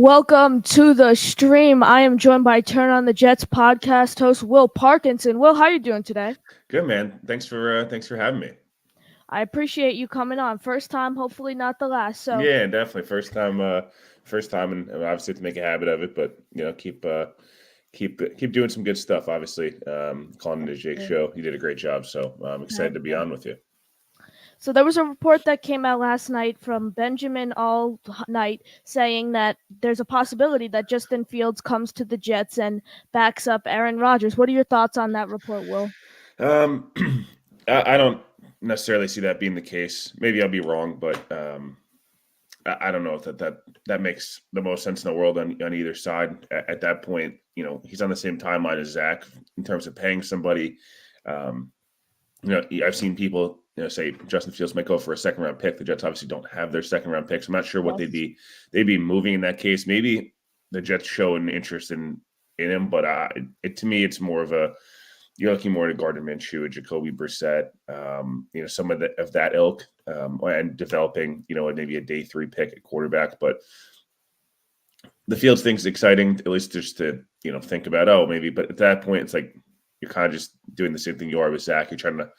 Welcome to the stream. I am joined by Turn on the Jets podcast host Will Parkinson. Will, how are you doing today? Good, man. Thanks for having me. I appreciate you coming on. First time, hopefully not the last. Yeah, definitely first time, and obviously to make a habit of it. But keep doing some good stuff. Obviously, calling into Jake's show, you did a great job. So I'm excited to be on with you. So there was a report that came out last night from Benjamin All Night saying that there's a possibility that Justin Fields comes to the Jets and backs up Aaron Rodgers. What are your thoughts on that report, Will? Um, I don't necessarily see that being the case. Maybe I'll be wrong, but I don't know if that makes the most sense in the world on either side. At that point, he's on the same timeline as Zach in terms of paying somebody. Um, I've seen people say Justin Fields might go for a second round pick. The Jets obviously don't have their second round picks. I'm not sure what they'd be moving in that case. Maybe the Jets show an interest in him, but to me, it's more of a you're looking more at Gardner Minshew, Jacoby Brissett, some of that ilk, and developing, maybe a day 3 pick at quarterback. But the Fields thing's exciting, at least just to think about. Oh, maybe, but at that point, it's like you're kind of just doing the same thing you are with Zach. You're trying to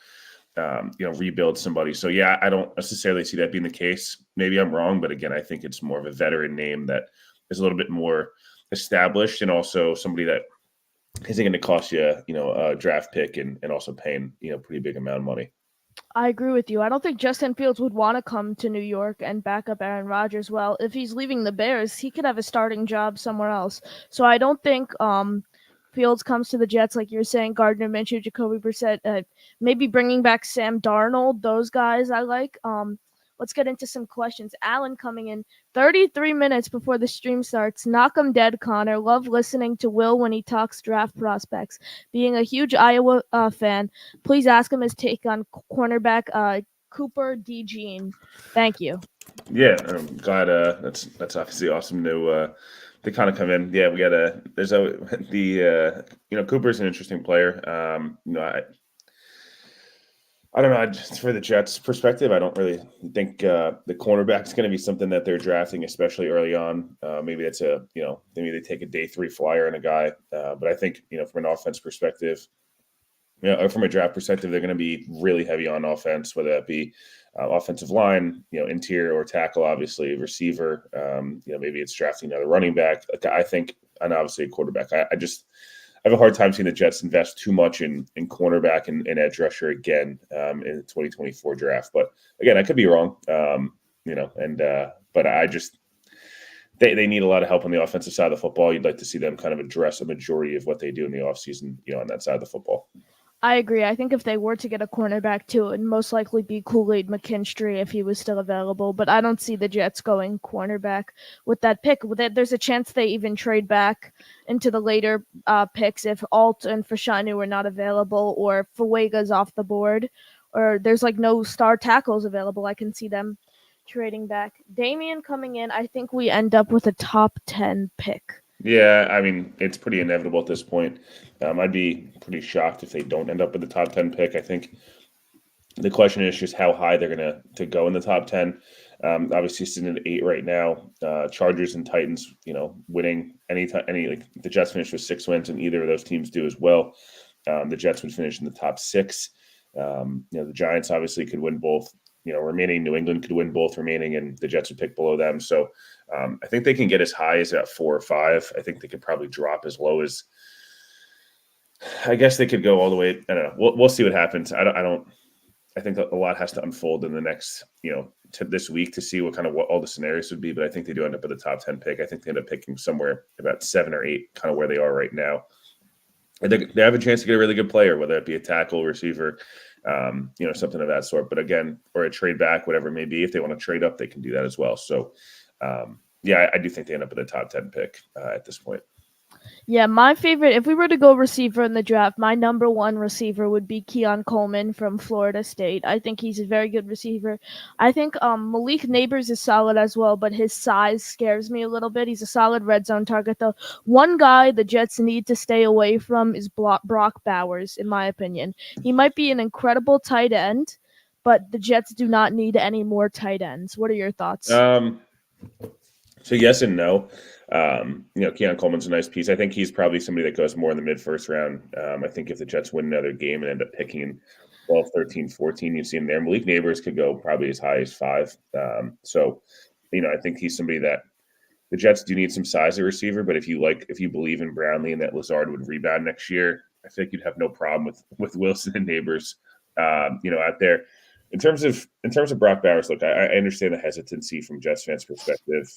rebuild somebody. So yeah, I don't necessarily see that being the case. Maybe I'm wrong, but again, I think it's more of a veteran name that is a little bit more established, and also somebody that isn't going to cost you, a draft pick and also paying, pretty big amount of money. I agree with you. I don't think Justin Fields would want to come to New York and back up Aaron Rodgers. Well, if he's leaving the Bears, he could have a starting job somewhere else. So I don't think Fields comes to the Jets like you're saying. Gardner Minshew, Jacoby Brissett, maybe bringing back Sam Darnold. Those guys I like. Let's get into some questions. Alan coming in 33 minutes before the stream starts. Knock 'em dead, Connor. Love listening to Will when he talks draft prospects. Being a huge Iowa fan, please ask him his take on cornerback Cooper DeJean. Thank you. Yeah, I'm glad. That's obviously awesome to kind of come in. Yeah, we got Cooper's an interesting player. I don't know. Just for the Jets' perspective, I don't really think the cornerback is going to be something that they're drafting, especially early on. Maybe it's maybe they take a day 3 flyer on a guy. But I think, from an offense perspective, or from a draft perspective, they're going to be really heavy on offense, whether that be offensive line, interior or tackle, obviously, receiver. Maybe it's drafting another running back. I think, and obviously a quarterback. I have a hard time seeing the Jets invest too much in cornerback and edge rusher again in the 2024 draft. But again, I could be wrong. But I just they need a lot of help on the offensive side of the football. You'd like to see them kind of address a majority of what they do in the offseason, on that side of the football. I agree. I think if they were to get a cornerback too, it'd most likely be Kool-Aid McKinstry if he was still available. But I don't see the Jets going cornerback with that pick. There's a chance they even trade back into the later picks if Alt and Fashanu are not available, or Fuega's off the board, or there's like no star tackles available. I can see them trading back. Damian coming in, I think we end up with a top 10 pick. Yeah, I mean, it's pretty inevitable at this point. I'd be pretty shocked if they don't end up with the top 10 pick. I think the question is just how high they're going to go in the top 10. Obviously, sitting at 8 right now. Chargers and Titans, winning like the Jets finish with 6 wins, and either of those teams do as well. The Jets would finish in the top 6. The Giants obviously could win both. Remaining. New England could win both remaining, and the Jets would pick below them. So I think they can get as high as at 4 or 5. I think they could probably drop as low as. I guess they could go all the way. I don't know. We'll see what happens. I think a lot has to unfold in the next, to this week to see what all the scenarios would be. But I think they do end up at the top 10 pick. I think they end up picking somewhere about 7 or 8, kind of where they are right now. I think they have a chance to get a really good player, whether it be a tackle, receiver, something of that sort. But again, or a trade back, whatever it may be. If they want to trade up, they can do that as well. So, I do think they end up at the top 10 pick at this point. Yeah, my favorite, if we were to go receiver in the draft, my number 1 receiver would be Keon Coleman from Florida State. I think he's a very good receiver. I think Malik Neighbors is solid as well, but his size scares me a little bit. He's a solid red zone target, though. One guy the Jets need to stay away from is Brock Bowers, in my opinion. He might be an incredible tight end, but the Jets do not need any more tight ends. What are your thoughts? So yes and no. Keon Coleman's a nice piece. I think he's probably somebody that goes more in the mid-first round. I think if the Jets win another game and end up picking 12, 13, 14, you see him there. Malik Neighbors could go probably as high as 5. I think he's somebody that the Jets do need some size at receiver, but if you believe in Brownlee and that Lazard would rebound next year, I think you'd have no problem with Wilson and Neighbors, out there. In terms of Brock Bowers, look, I understand the hesitancy from Jets fans' perspective.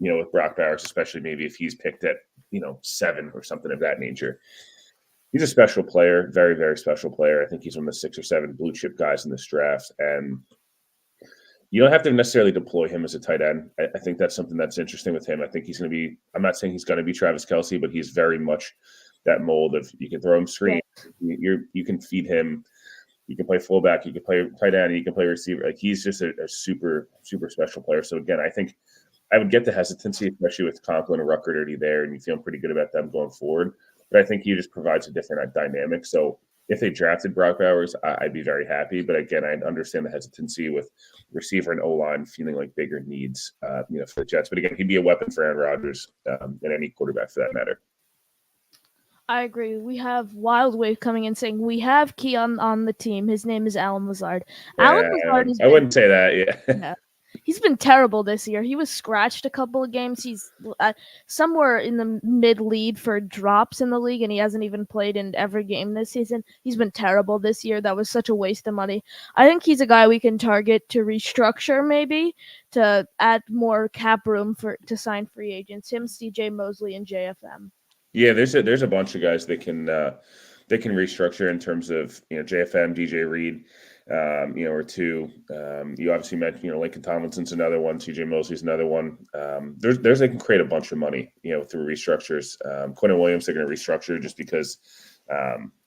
With Brock Bowers, especially maybe if he's picked at 7 or something of that nature. He's a special player, very very special player. I think he's one of the 6 or 7 blue chip guys in this draft, and you don't have to necessarily deploy him as a tight end. I think that's something that's interesting with him. I think he's going to be. I'm not saying he's going to be Travis Kelce, but he's very much that mold of you can throw him screen, you can feed him. You can play fullback, you can play tight end, you can play receiver. Like he's just a super, super special player. So again, I think I would get the hesitancy, especially with Conklin and Ruckert already there, and you feel pretty good about them going forward. But I think he just provides a different dynamic. So if they drafted Brock Bowers, I'd be very happy. But again, I understand the hesitancy with receiver and O-line feeling like bigger needs, for the Jets. But again, he'd be a weapon for Aaron Rodgers and any quarterback for that matter. I agree. We have Wild Wave coming in saying we have Keon on the team. His name is Alan Lazard. Alan Lazard I wouldn't say that. Yeah. He's been terrible this year. He was scratched a couple of games. He's somewhere in the mid-lead for drops in the league, and he hasn't even played in every game this season. He's been terrible this year. That was such a waste of money. I think he's a guy we can target to restructure, maybe to add more cap room to sign free agents. Him, CJ Mosley, and JFM. Yeah, there's a bunch of guys that can restructure in terms of JFM, DJ Reed, or two. You obviously mentioned Lincoln Tomlinson's another one, CJ Mosley's another one. They can create a bunch of money through restructures. Quentin Williams they're going to restructure just because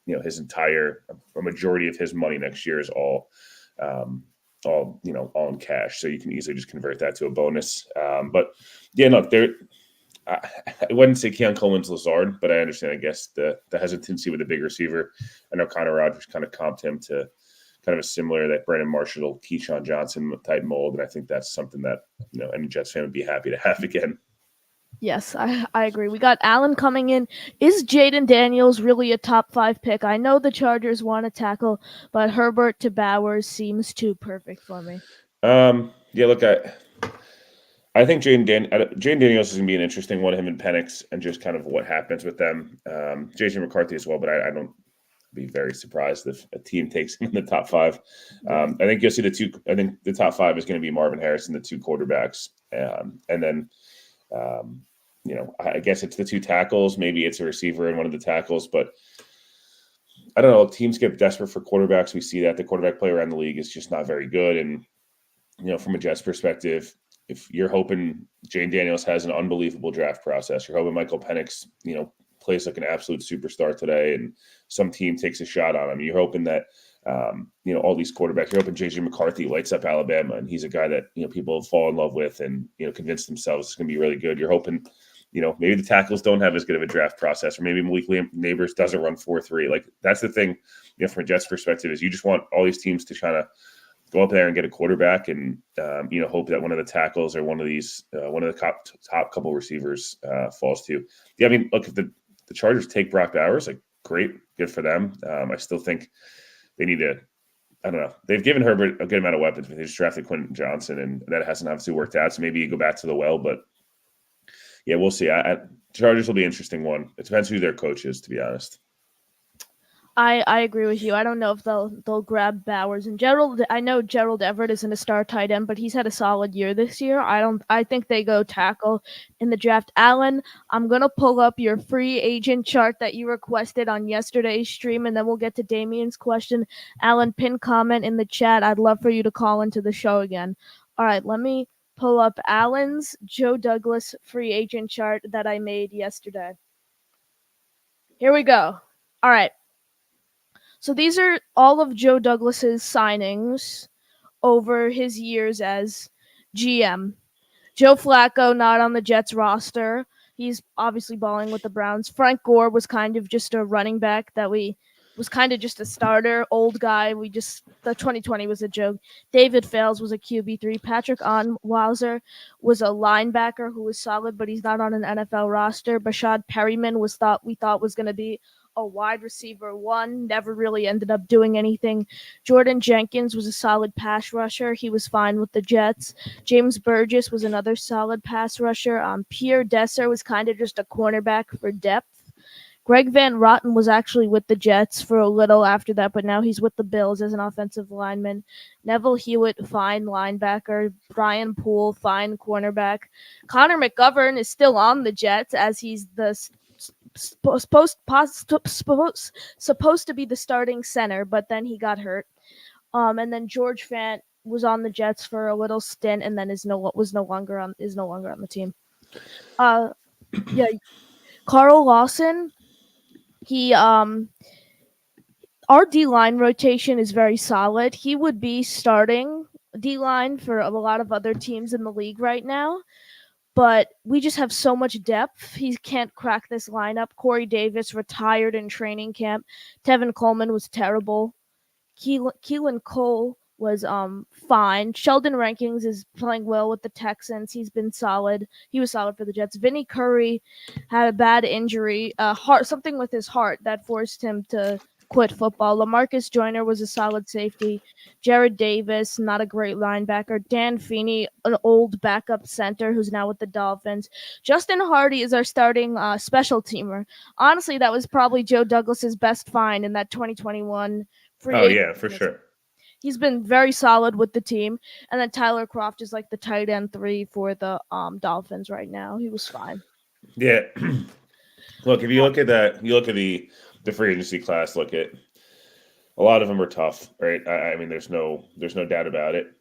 his a majority of his money next year is all in cash, so you can easily just convert that to a bonus. But yeah, look, I wouldn't say Keon Coleman's Lazard, but I understand, I guess, the hesitancy with a big receiver. I know Connor Rogers kind of comped him to kind of a similar, that Brandon Marshall, Keyshawn Johnson type mold, and I think that's something that any Jets fan would be happy to have again. Yes, I agree. We got Allen coming in. Is Jaden Daniels really a top 5 pick? I know the Chargers want to tackle, but Herbert to Bowers seems too perfect for me. Yeah, look, I think Jaden Daniels is going to be an interesting one, him and Penix, and just kind of what happens with them. Jason McCarthy as well, but I don't be very surprised if a team takes him in the top 5. I think you'll see I think the top 5 is going to be Marvin Harrison, the 2 quarterbacks. And then, I guess it's the 2 tackles. Maybe it's a receiver in one of the tackles, but I don't know. Teams get desperate for quarterbacks. We see that the quarterback play around the league is just not very good. And, from a Jets perspective, if you're hoping Jane Daniels has an unbelievable draft process, you're hoping Michael Penix, plays like an absolute superstar today, and some team takes a shot on him. You're hoping that, all these quarterbacks. You're hoping JJ McCarthy lights up Alabama, and he's a guy that people fall in love with, and convince themselves it's going to be really good. You're hoping, maybe the tackles don't have as good of a draft process, or maybe Malik Neighbors doesn't run 4.3. Like that's the thing, from a Jets perspective, is you just want all these teams to kind of go up there and get a quarterback, and hope that one of the tackles or one of the top couple receivers falls to. Yeah, I mean, look, if the Chargers take Brock Bowers, like great, good for them. I still think they need to. I don't know. They've given Herbert a good amount of weapons, but they just drafted Quentin Johnson, and that hasn't obviously worked out. So maybe you go back to the well, but yeah, we'll see. Chargers will be an interesting one. It depends who their coach is, to be honest. I agree with you. I don't know if they'll grab Bowers and Gerald. I know Gerald Everett isn't a star tight end, but he's had a solid year this year. I think they go tackle in the draft. Alan, I'm gonna pull up your free agent chart that you requested on yesterday's stream, and then we'll get to Damien's question. Alan, pin comment in the chat. I'd love for you to call into the show again. All right, let me pull up Alan's Joe Douglas free agent chart that I made yesterday. Here we go. All right. So these are all of Joe Douglas's signings over his years as GM. Joe Flacco, not on the Jets roster. He's obviously balling with the Browns. Frank Gore was kind of just a running back that was was kind of just a starter, old guy. The 2020 was a joke. David Fales was a QB3. Patrick Onwauser was a linebacker who was solid, but he's not on an NFL roster. Bashad Perryman we thought was going to be a wide receiver 1, never really ended up doing anything. Jordan Jenkins was a solid pass rusher. He was fine with the Jets. James Burgess was another solid pass rusher. Pierre Desser was kind of just a cornerback for depth. Greg Van Roten was actually with the Jets for a little after that, but now he's with the Bills as an offensive lineman. Neville Hewitt, fine linebacker. Brian Poole, fine cornerback. Connor McGovern is still on the Jets as he's the supposed to be the starting center, but then he got hurt. And then George Fant was on the Jets for a little stint, and then is no longer on the team. Carl Lawson. Our D-line rotation is very solid. He would be starting D-line for a lot of other teams in the league right now. But we just have so much depth. He can't crack this lineup. Corey Davis retired in training camp. Tevin Coleman was terrible. Keelan Cole was fine. Sheldon Rankins is playing well with the Texans. He's been solid. He was solid for the Jets. Vinny Curry had a bad injury, something with his heart that forced him to quit football. LaMarcus Joyner was a solid safety. Jared Davis, not a great linebacker. Dan Feeney, an old backup center who's now with the Dolphins. Justin Hardy is our starting special teamer. Honestly, that was probably Joe Douglas's best find in that 2021 free agent. Oh, yeah, for sure. He's been very solid with the team. And then Tyler Kroft is like the tight end 3 for the Dolphins right now. He was fine. Yeah. Look, if you look at that, you look at the free agency class, look at a lot of them are tough, right? I mean, there's no doubt about it.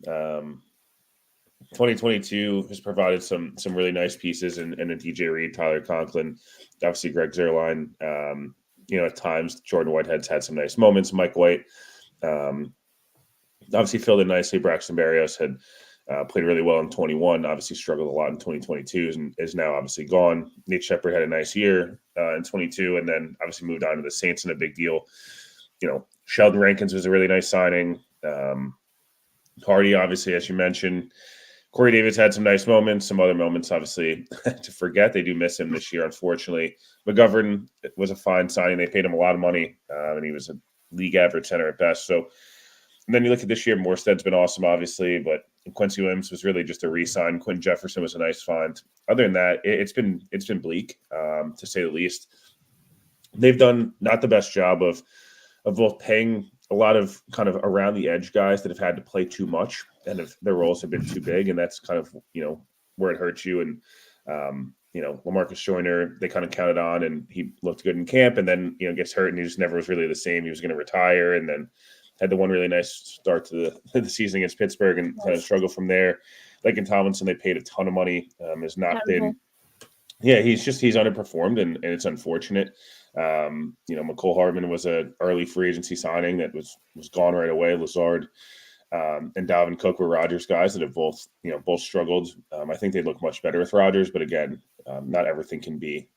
2022 has provided some really nice pieces and then DJ Reed, Tyler Conklin, obviously Greg Zuerlein. At times Jordan Whitehead's had some nice moments. Mike White obviously filled in nicely. Braxton Berrios had played really well in 21, obviously struggled a lot in 2022 and is now obviously gone. Nate Shepard had a nice year in 22 and then obviously moved on to the Saints in a big deal. Sheldon Rankins was a really nice signing. Hardy, obviously, as you mentioned. Corey Davis had some nice moments, some other moments, obviously, to forget. They do miss him this year, unfortunately. McGovern was a fine signing. They paid him a lot of money, and he was a league average center at best. So, and then you look at this year, Morstead's been awesome, obviously, but Quincy Williams was really just a re-sign. Quentin Jefferson was a nice find. Other than that, it's been bleak, to say the least. They've done not the best job of both paying a lot of kind of around the edge guys that have had to play too much and their roles have been too big. And that's kind of, where it hurts you. And, LaMarcus Joyner, they kind of counted on and he looked good in camp and then, gets hurt and he just never was really the same. He was going to retire and then had the one really nice start to the season against Pittsburgh and kind of struggled from there. Like in Tomlinson, they paid a ton of money. Has not been, he's underperformed and it's unfortunate. McCole Hardman was an early free agency signing that was gone right away. Lazard and Dalvin Cook were Rodgers guys that have both struggled. I think they look much better with Rodgers, but again, not everything can be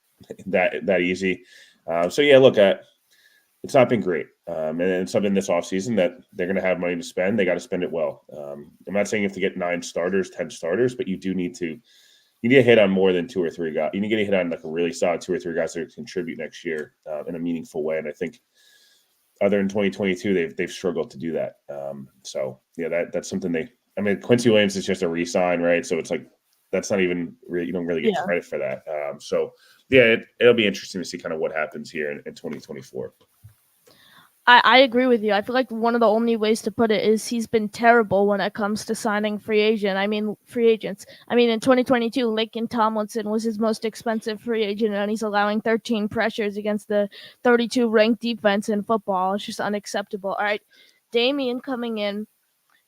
that easy. It's not been great. And it's something this offseason that they're going to have money to spend. They got to spend it well. I'm not saying you have to get 9 starters, 10 starters, but you need to hit on more than 2 or 3 guys. You need to hit on like a really solid 2 or 3 guys that contribute next year in a meaningful way. And I think other than 2022, they've struggled to do that. That's something Quincy Williams is just a re-sign, right? So it's like, that's not even really, you don't really get credit for that. It'll be interesting to see kind of what happens here in 2024. I agree with you. I feel like one of the only ways to put it is he's been terrible when it comes to signing free agents. In 2022, Laken Tomlinson was his most expensive free agent, and he's allowing 13 pressures against the 32 ranked defense in football. It's just unacceptable. All right, Damian coming in.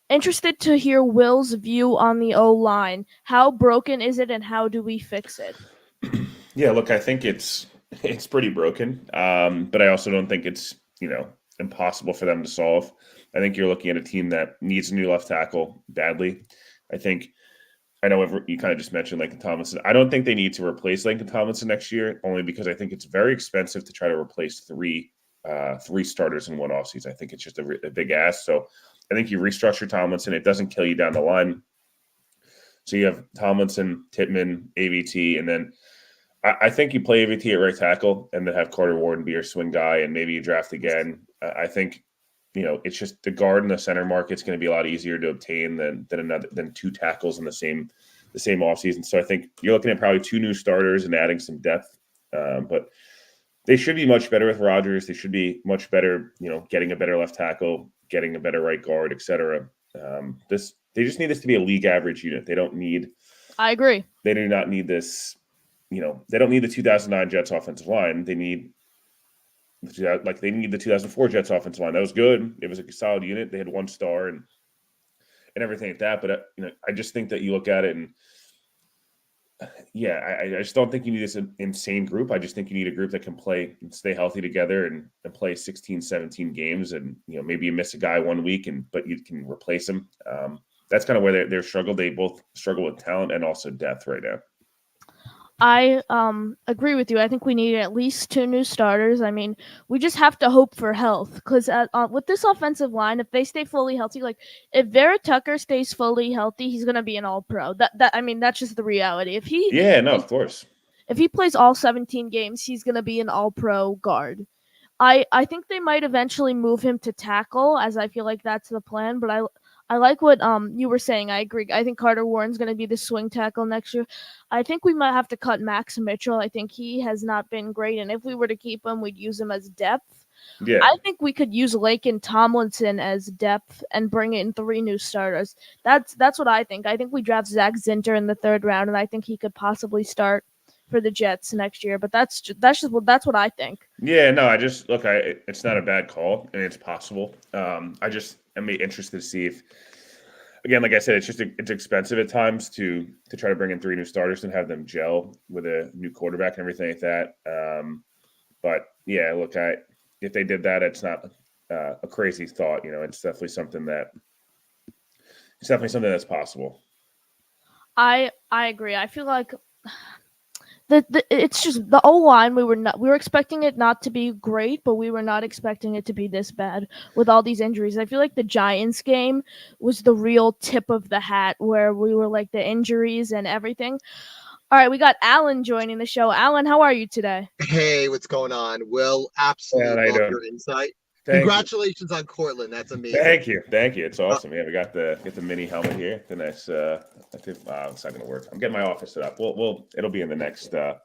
Interested to hear Will's view on the O-line. How broken is it, and how do we fix it? Yeah, look, I think it's pretty broken, but I also don't think it's impossible for them to solve. I think you're looking at a team that needs a new left tackle badly. I know you kind of just mentioned Laken Tomlinson. I don't think they need to replace Laken Tomlinson next year, only because I think it's very expensive to try to replace 3 3 starters in one offseason. I think it's just a big ask. So I think you restructure Tomlinson. It doesn't kill you down the line. So you have Tomlinson, Tippmann, AVT, and then I think you play AVT at right tackle and then have Carter Warden be your swing guy, and maybe you draft again. I think, it's just the guard and the center market's going to be a lot easier to obtain than 2 tackles in the same offseason. So I think you're looking at probably 2 new starters and adding some depth. But they should be much better with Rodgers. They should be much better, getting a better left tackle, getting a better right guard, et cetera. They just need this to be a league average unit. They don't need. I agree. They do not need this. They don't need the 2009 Jets offensive line. They need the 2004 Jets offensive line. That was good. It was a solid unit. They had 1 star and everything like that. But I just think that you look at it and I just don't think you need this insane group. I just think you need a group that can play and stay healthy together and play 16, 17 games. And maybe you miss a guy 1 week but you can replace him. That's kind of where they're struggle. They both struggle with talent and also depth right now. I agree with you. I think we need at least 2 new starters. I mean, we just have to hope for health because with this offensive line, if they stay fully healthy, like if Vera Tucker stays fully healthy, he's gonna be an All-Pro. That's just the reality. Of course. If he plays all 17 games, he's gonna be an All-Pro guard. I think they might eventually move him to tackle, as I feel like that's the plan. But I like what you were saying. I agree. I think Carter Warren's going to be the swing tackle next year. I think we might have to cut Max Mitchell. I think he has not been great, and if we were to keep him, we'd use him as depth. Yeah. I think we could use Laken Tomlinson as depth and bring in 3 new starters. That's what I think. I think we draft Zach Zinter in the 3rd round, and I think he could possibly start for the Jets next year. But that's what I think. Yeah, no, it's not a bad call, and it's possible. I'm interested to see if, again, like I said, it's expensive at times to try to bring in 3 new starters and have them gel with a new quarterback and everything like that. But yeah, look, if they did that, it's not a crazy thought. It's definitely something that's possible. I agree. I feel like it's just the O-line. We were expecting it not to be great, but we were not expecting it to be this bad with all these injuries. I feel like the Giants game was the real tip of the hat where we were like the injuries and everything. All right, we got Alan joining the show. Alan, how are you today? Hey, what's going on? Will, absolutely love your insight. Congratulations on Cortland. That's amazing. Thank you. It's awesome. We got the mini helmet here. The nice. It's not going to work. I'm getting my office set up. It'll be in the next. I'm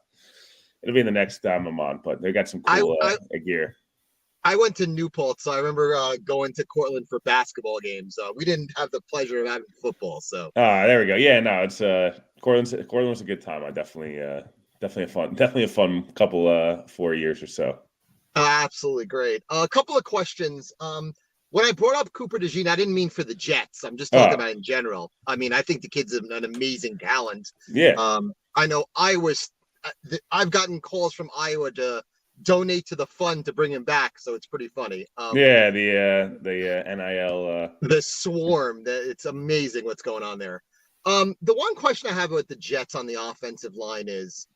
on, but they got some cool gear. I went to Newport, so I remember going to Cortland for basketball games. We didn't have the pleasure of having football. So. There we go. Yeah, no, it's Cortland was a good time. I definitely a fun couple 4 years or so. Absolutely great. A couple of questions. When I brought up Cooper DeJean, I didn't mean for the Jets. I'm just talking about in general. I mean, I think the kid's an amazing talent. Yeah. I know I've gotten calls from Iowa to donate to the fund to bring him back, so it's pretty funny. The NIL. The swarm. It's amazing what's going on there. The one question I have about the Jets on the offensive line is,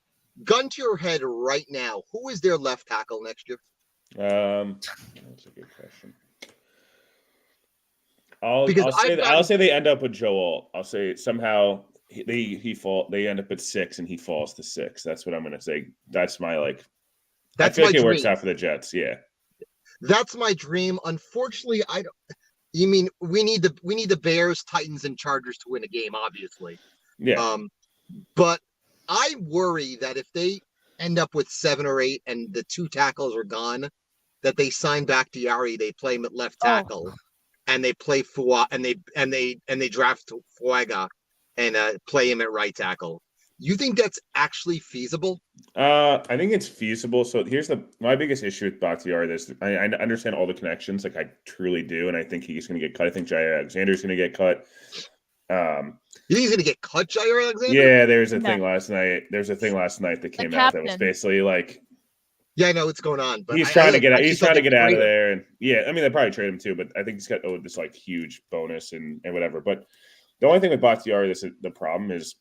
gun to your head right now, who is their left tackle next year? That's a good question. I'll say they end up with Joe Alt. I'll say somehow they end up at 6 and he falls to 6. That's what I'm going to say. That's my I feel like it works out for the Jets. Yeah, that's my dream. Unfortunately, I don't. You mean we need the Bears, Titans, and Chargers to win a game, obviously. Yeah. But I worry that if they end up with 7 or 8 and the 2 tackles are gone, that they sign back Diari, they play him at left tackle, and they play and they draft Fuega and play him at right tackle. You think that's actually feasible? I think it's feasible. So here's my biggest issue with Bakhtiari. I understand all the connections, like I truly do, and I think he's going to get cut. I think Jair Alexander's going to get cut. You think he's going to get cut, Jair Alexander? Yeah, there's a thing last night. There's a thing last night that came out that was basically like, yeah, I know what's going on, but he's trying to get out. He's trying to get out of there, and yeah, I mean they probably trade him too, but I think he's got owed this like huge bonus and whatever. But the only thing with Bakhtiari, the problem is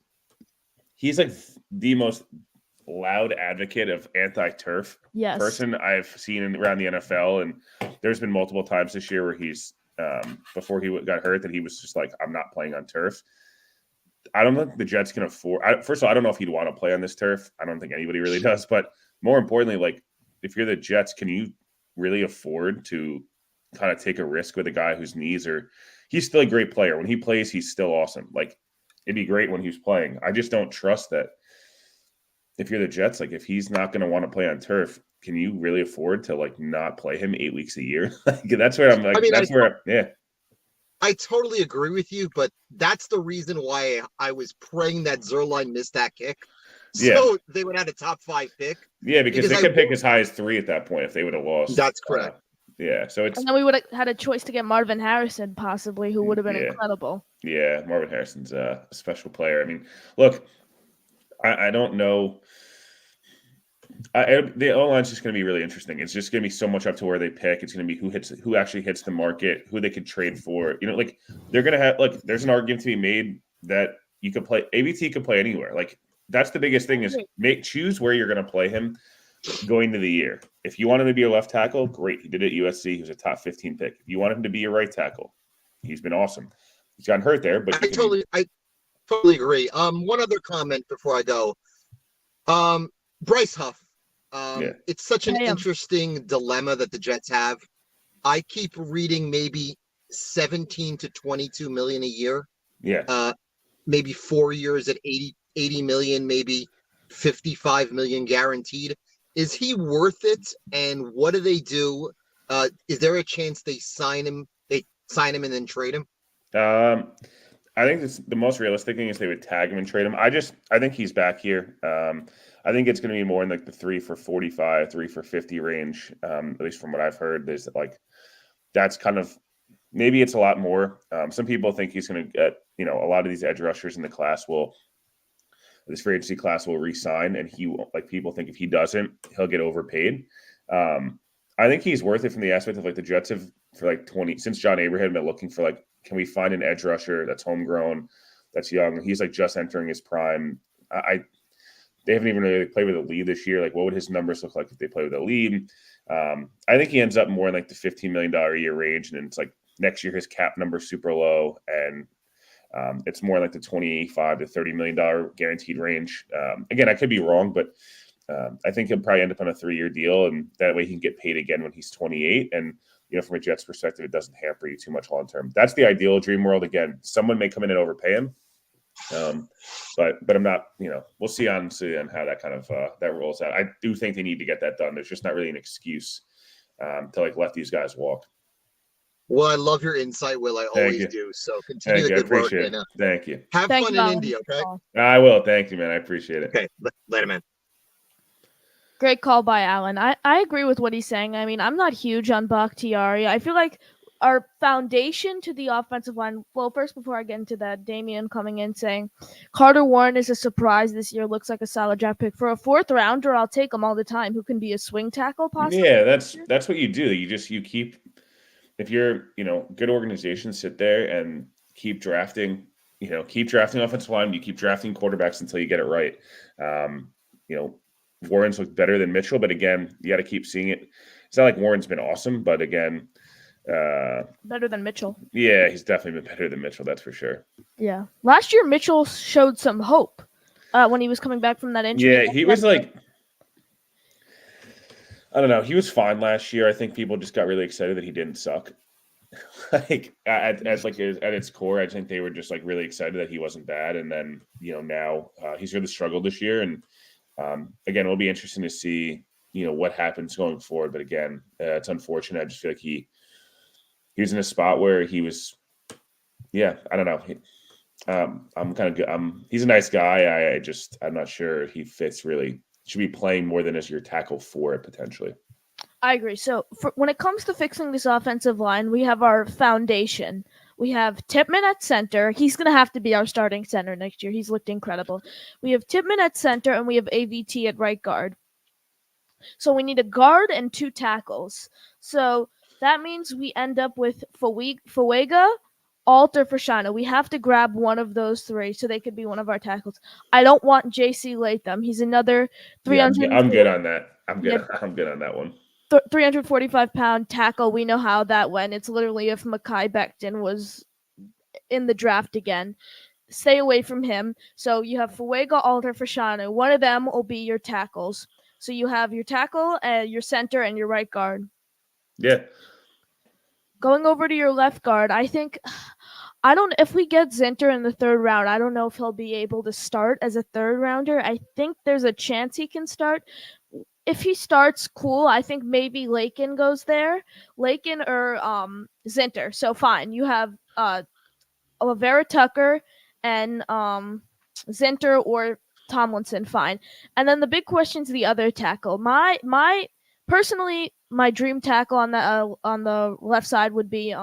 he's like the most loud advocate of anti-turf Yes. person I've seen around the NFL, and there's been multiple times this year where he's before he got hurt that he was just like, I'm not playing on turf. I don't think the Jets can afford. First of all, I don't know if he'd want to play on this turf. I don't think anybody really does. But more importantly, like if you're the Jets, can you really afford to kind of take a risk with a guy whose knees are? He's still a great player. When he plays, he's still awesome. Like it'd be great when he's playing. I just don't trust that. If you're the Jets, like if he's not going to want to play on turf, can you really afford to like not play him 8 weeks a year? Like that's where I'm like. I mean, yeah. I totally agree with you, but that's the reason why I was praying that Zerline missed that kick. So they would have a top 5 pick. Yeah, because they could pick as high as 3 at that point if they would have lost. That's correct. Yeah, so it's. And then we would have had a choice to get Marvin Harrison, possibly, who would have been incredible. Yeah, Marvin Harrison's a special player. I mean, look, I don't know. The O-line's just going to be really interesting. It's just going to be so much up to where they pick. It's going to be who actually hits the market, who they could trade for. You know, like they're going to have. Look, there's an argument to be made that you could play. AVT could play anywhere. Like that's the biggest thing is choose where you're going to play him going to the year. If you want him to be a left tackle, great. He did it at USC. He was a top 15 pick. If you want him to be a right tackle, he's been awesome. He's gotten hurt there, but I totally agree. One other comment before I go. Bryce Huff. It's such an interesting dilemma that the Jets have. I keep reading maybe 17 to 22 million a year. Yeah. Maybe 4 years at 80 million, maybe 55 million guaranteed. Is he worth it? And what do they do? Is there a chance they sign him and then trade him? I think the most realistic thing is they would tag him and trade him. I think he's back here. I think it's going to be more in like the 3 for 45, 3 for 50 range. At least from what I've heard, there's like that's kind of maybe it's a lot more. Some people think he's going to get a lot of these edge rushers in the class this free agency class will re-sign, and he won't. Like people think if he doesn't, he'll get overpaid. I think he's worth it from the aspect of like the Jets have for like 20 since John Abraham been looking for like. Can we find an edge rusher that's homegrown, that's young? He's like just entering his prime. They haven't even really played with a lead this year. Like, what would his numbers look like if they play with a lead? I think he ends up more in like the $15 million a year range, and it's like next year his cap number is super low, and it's more like the $25 to $30 million guaranteed range. Again, I could be wrong, but I think he'll probably end up on a 3-year deal, and that way he can get paid again when he's 28. And from a Jets perspective, it doesn't hamper you too much long term. That's the ideal dream world. Again, someone may come in and overpay him, but I'm not. We'll see on how that kind of that rolls out. I do think they need to get that done. There's just not really an excuse to like let these guys walk. Well, I love your insight, Will. I always do. So continue the good work. And, thank you. Have fun in India, okay? I will. Thank you, man. I appreciate it. Okay, later, man. Great call by Alan. I agree with what he's saying. I mean, I'm not huge on Bakhtiari. I feel like our foundation to the offensive line. Well, first, before I get into that, Damian coming in saying Carter Warren is a surprise this year. Looks like a solid draft pick for a 4th rounder. I'll take him all the time. Who can be a swing tackle possibly? Yeah, that's what you do. You keep if you're good organizations sit there and keep drafting. Keep drafting offensive line. You keep drafting quarterbacks until you get it right. Warren's looked better than Mitchell, but again, you got to keep seeing it. It's not like Warren's been awesome, but again, better than Mitchell. Yeah, he's definitely been better than Mitchell. That's for sure. Yeah, last year Mitchell showed some hope when he was coming back from that injury. Yeah, he was like, I don't know, he was fine last year. I think people just got really excited that he didn't suck. Like at its core, I think they were just like really excited that he wasn't bad, and then now he's really struggled this year, and again, it'll be interesting to see what happens going forward. But again, it's unfortunate. I just feel like he was in a spot where he was, I don't know. I'm kind of good. He's a nice guy. I'm not sure he fits really. Should be playing more than as your tackle for it potentially. I agree. So when it comes to fixing this offensive line, we have our foundation. We have Tippmann at center. He's going to have to be our starting center next year. He's looked incredible. We have Tippmann at center, and we have AVT at right guard. So we need a guard and 2 tackles. So that means we end up with Fuega, Alter Fashano. We have to grab one of those three so they could be one of our tackles. I don't want JC Latham. He's another Yeah, 300. I'm good on that. I'm Yeah. good. I'm good on that one. 345-pound tackle. We know how that went. It's literally if Mekhi Becton was in the draft again. Stay away from him. So you have Fuega, Alter, Fashanu. One of them will be your tackles. So you have your tackle, your center, and your right guard. Yeah. Going over to your left guard, if we get Zinter in the third round, I don't know if he'll be able to start as a third rounder. I think there's a chance he can start. If he starts, cool. I think maybe Lakin goes there. Lakin or Zinter. So fine. You have Vera Tucker and Zinter or Tomlinson, fine. And then the big question is the other tackle. Personally, my dream tackle on the left side would be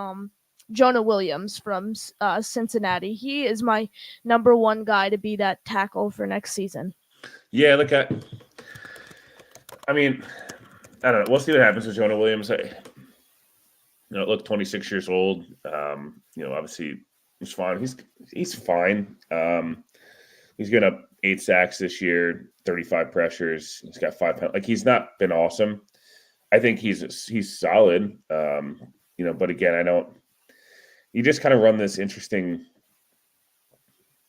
Jonah Williams from Cincinnati. He is my number one guy to be that tackle for next season. Yeah, I mean, I don't know. We'll see what happens with Jonah Williams. Look, 26 years old. Obviously he's fine. He's fine. He's given up 8 sacks this year, 35 pressures. He's got 5 penalties. Like, he's not been awesome. I think he's solid. But again, you just kind of run this interesting,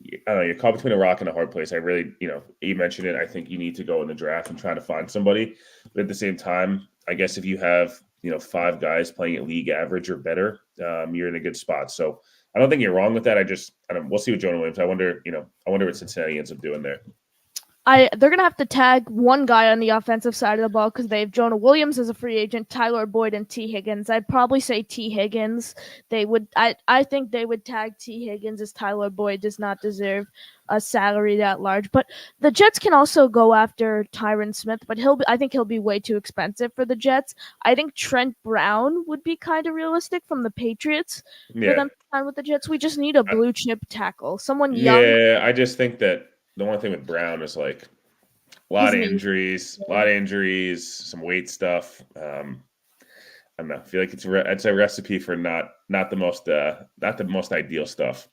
I don't know, you're caught between a rock and a hard place. I really, you mentioned it. I think you need to go in the draft and try to find somebody. But at the same time, I guess if you have, 5 guys playing at league average or better, you're in a good spot. So I don't think you're wrong with that. We'll see with Jonah Williams. I wonder what Cincinnati ends up doing there. They're going to have to tag one guy on the offensive side of the ball because they have Jonah Williams as a free agent, Tyler Boyd, and T. Higgins. I'd probably say T. Higgins. I think they would tag T. Higgins as Tyler Boyd does not deserve a salary that large. But the Jets can also go after Tyron Smith, but I think he'll be way too expensive for the Jets. I think Trent Brown would be kind of realistic from the Patriots for them to sign with the Jets. We just need a blue chip tackle, someone young. Yeah, I just think that the one thing with Brown is a lot of injuries, some weight stuff. I don't know. I feel like it's a recipe for not the most ideal stuff.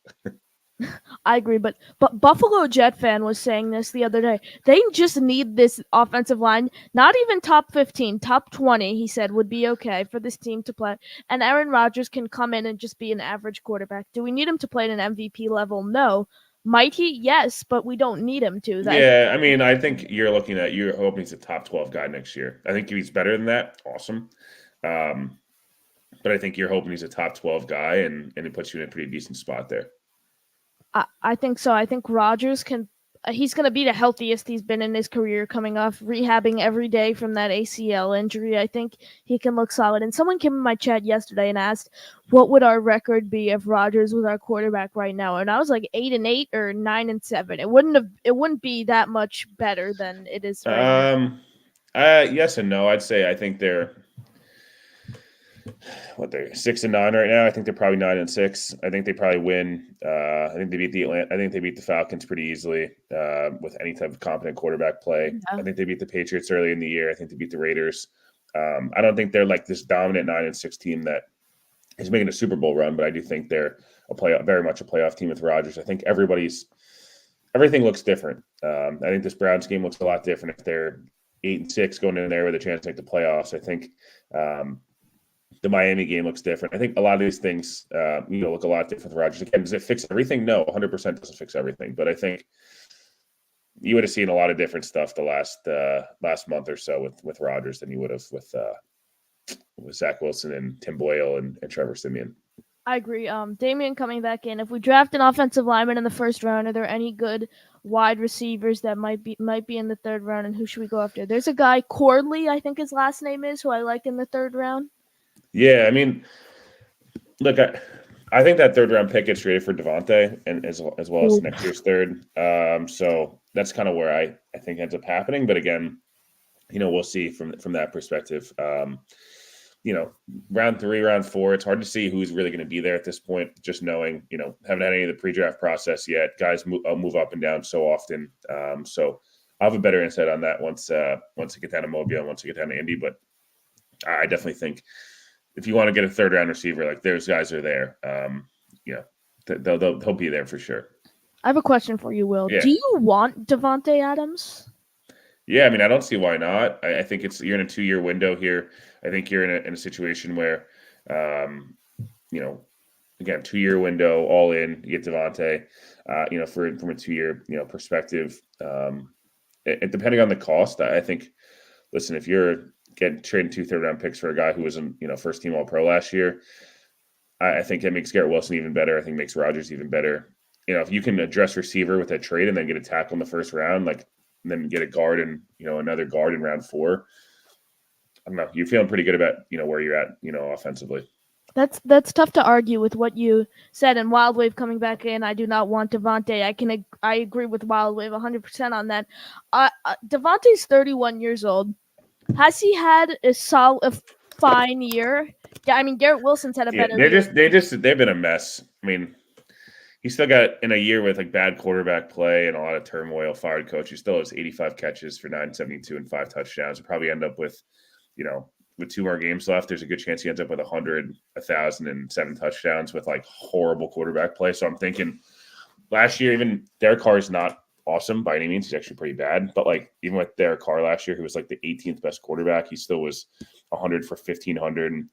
I agree, but Buffalo Jet fan was saying this the other day. They just need this offensive line, not even top 15, top 20, he said, would be okay for this team to play. And Aaron Rodgers can come in and just be an average quarterback. Do we need him to play at an MVP level? No. Might he? Yes, but we don't need him to. Yeah, I mean, I think you're hoping he's a top 12 guy next year. I think if he's better than that, awesome. But I think you're hoping he's a top 12 guy, and it puts you in a pretty decent spot there. I think so. I think Rodgers he's going to be the healthiest he's been in his career, coming off rehabbing every day from that ACL injury. I think he can look solid. And someone came in my chat yesterday and asked, what would our record be if Rodgers was our quarterback right now? And I was like 8-8 or 9-7. It wouldn't be that much better than it is right now. Yes and no. I think they're 6-9 right now. I think they're probably 9-6. I think they probably win. I think they beat the Falcons pretty easily with any type of competent quarterback play. Yeah. I think they beat the Patriots early in the year. I think they beat the Raiders. I don't think they're like this dominant 9-6 team that is making a Super Bowl run, but I do think they're very much a playoff team with Rodgers. I think everything looks different. I think this Browns game looks a lot different if they're 8-6 going in there with a chance to make the playoffs. I think the Miami game looks different. I think a lot of these things, look a lot different with Rodgers. Again, does it fix everything? No, 100% doesn't fix everything. But I think you would have seen a lot of different stuff the last month or so with Rodgers than you would have with Zach Wilson and Tim Boyle and Trevor Siemian. I agree. Damian coming back in. If we draft an offensive lineman in the first round, are there any good wide receivers that might be in the third round, and who should we go after? There's a guy, Corley, I think his last name is, who I like in the third round. Yeah, I mean, look, I think that third round pick gets traded for Devontae and as well as next year's third. So that's kind of where I think ends up happening. But again, we'll see from that perspective. Round 3, round 4, it's hard to see who's really going to be there at this point. Just knowing, haven't had any of the pre-draft process yet. Guys move up and down so often. So I'll have a better insight on that once I get down to Mobile and once I get down to Indy. But I definitely think if you want to get a third round receiver, like those guys are there. they'll be there for sure. I have a question for you, Will. Yeah. Do you want Devontae Adams? Yeah, I mean, I don't see why not. I think you're in a 2-year window here. I think you're in a situation where, again, 2-year window, all in. You get Devontae, from a 2-year perspective. And depending on the cost, I think. Listen, if you're getting trading 2 third-round picks for a guy who was first team All-Pro last year, I think that makes Garrett Wilson even better. I think it makes Rodgers even better. If you can address receiver with that trade and then get a tackle in the first round, and then get a guard and another guard in round 4. I don't know. You're feeling pretty good about where you're at offensively. That's tough to argue with what you said. And Wildwave coming back in, I do not want Devontae. I agree with Wildwave 100% on that. Devontae's 31 years old. Has he had a fine year? Yeah, I mean Garrett Wilson's had a better year. They've been a mess. I mean, he still got in a year with bad quarterback play and a lot of turmoil, fired coach. He still has 85 catches for 972 and 5 touchdowns. He'll probably end up with, with 2 more games left. There's a good chance he ends up with 100, 1,000, and 7 touchdowns with horrible quarterback play. So I'm thinking last year, even Derek Carr is not awesome by any means. He's actually pretty bad. But even with Derek Carr last year, who was the 18th best quarterback, he still was 100 for 1,500 and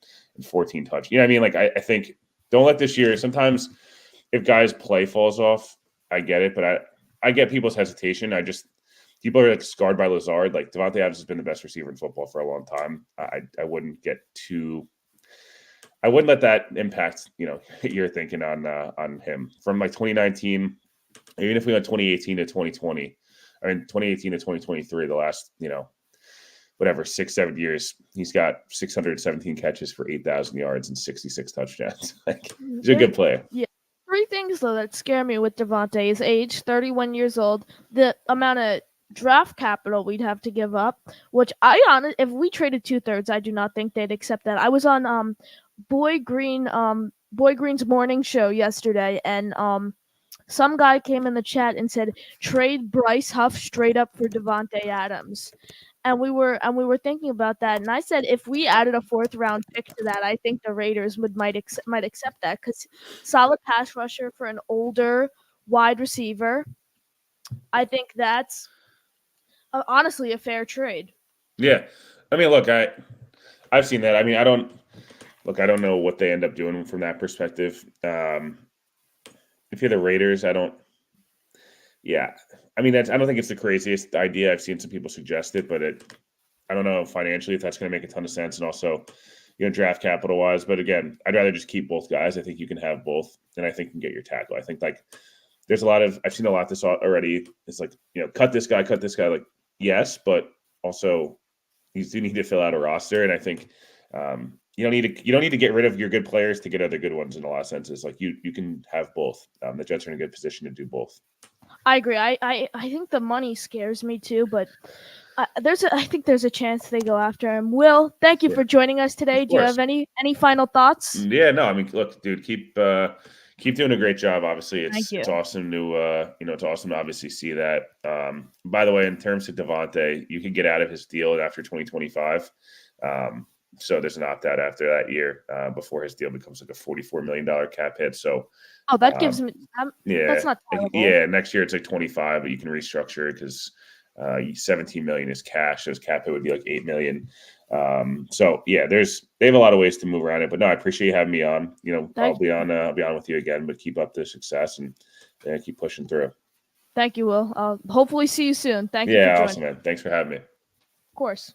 14 touch. You know what I mean? I think don't let this year. Sometimes if guys' play falls off, I get it, but I get people's hesitation. People are scarred by Lazard. Devontae Adams has been the best receiver in football for a long time. I wouldn't let that impact your thinking on him from 2019. Even if we went 2018 to 2020, 2018 to 2023, the last 6-7 years, he's got 617 catches for 8,000 yards and 66 touchdowns. He's a good player. Yeah. 3 things though that scare me with Devontae: his age, 31 years old, the amount of draft capital we'd have to give up, which if we traded 2/3, I do not think they'd accept that. I was on Boy Green's morning show yesterday, and some guy came in the chat and said trade Bryce Huff straight up for Devontae Adams. And we were thinking about that, and I said if we added a 4th round pick to that, I think the Raiders might accept that, because solid pass rusher for an older wide receiver. I think that's honestly a fair trade. Yeah, I mean, look, I've seen that. I mean, I don't know what they end up doing from that perspective. If you're the Raiders, I don't. Yeah, I mean, I don't think it's the craziest idea. I've seen some people suggest it, but I don't know financially if that's going to make a ton of sense, and also, draft capital wise. But again, I'd rather just keep both guys. I think you can have both, and I think you can get your tackle. I think there's a lot of I've seen a lot this already. It's cut this guy. Yes, but also you do need to fill out a roster, and I think you don't need to get rid of your good players to get other good ones in a lot of senses. You can have both. The Jets are in a good position to do both. I agree. I think the money scares me too, but I think there's a chance they go after him. Will, thank you for joining us today. Do you have any final thoughts? Yeah, no. I mean, look, dude, keep doing a great job. Obviously, it's awesome to it's awesome to obviously see that. By the way, in terms of Devontae, you can get out of his deal after 2025. So there's an opt-out after that year before his deal becomes a $44 million cap hit. So that gives me that's not terrible. Yeah, next year it's 25, but you can restructure it because 17 million is cash. So his cap hit would be $8 million. So yeah, they have a lot of ways to move around it. But no, I appreciate you having me on. I'll be on with you again. But keep up the success and keep pushing through. Thank you, Will. I'll hopefully see you soon. Thank you. Yeah, awesome, man. Thanks for having me. Of course.